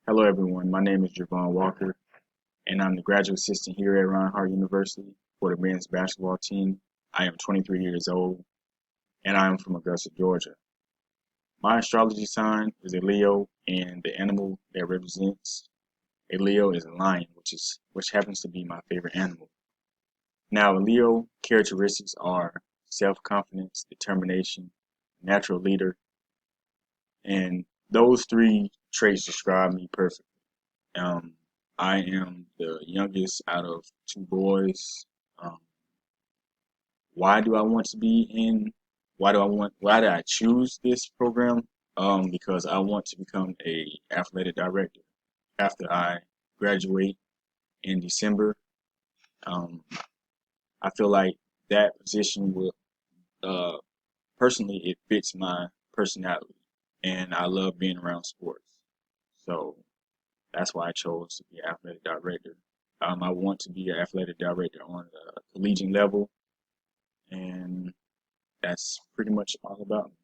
Hello everyone, my name is JerVon Walker and I'm the graduate assistant here at Reinhardt University for the men's basketball team. I am 23 years old and I am from Augusta, Georgia. My astrology sign is a Leo and the animal that represents a Leo is a lion, which happens to be my favorite animal. Now, a Leo characteristics are self-confidence, determination, natural leader, and those three traits describe me perfectly. Um, I am the youngest out of two boys. Um, why do I want to be in? Why did I choose this program? Because I want to become a athletic director after I graduate in December. Um, I feel like that position will, uh, personally, it fits my personality, and I love being around sports. So that's why I chose to be an athletic director. I want to be an athletic director on the collegiate level, and that's pretty much all about me.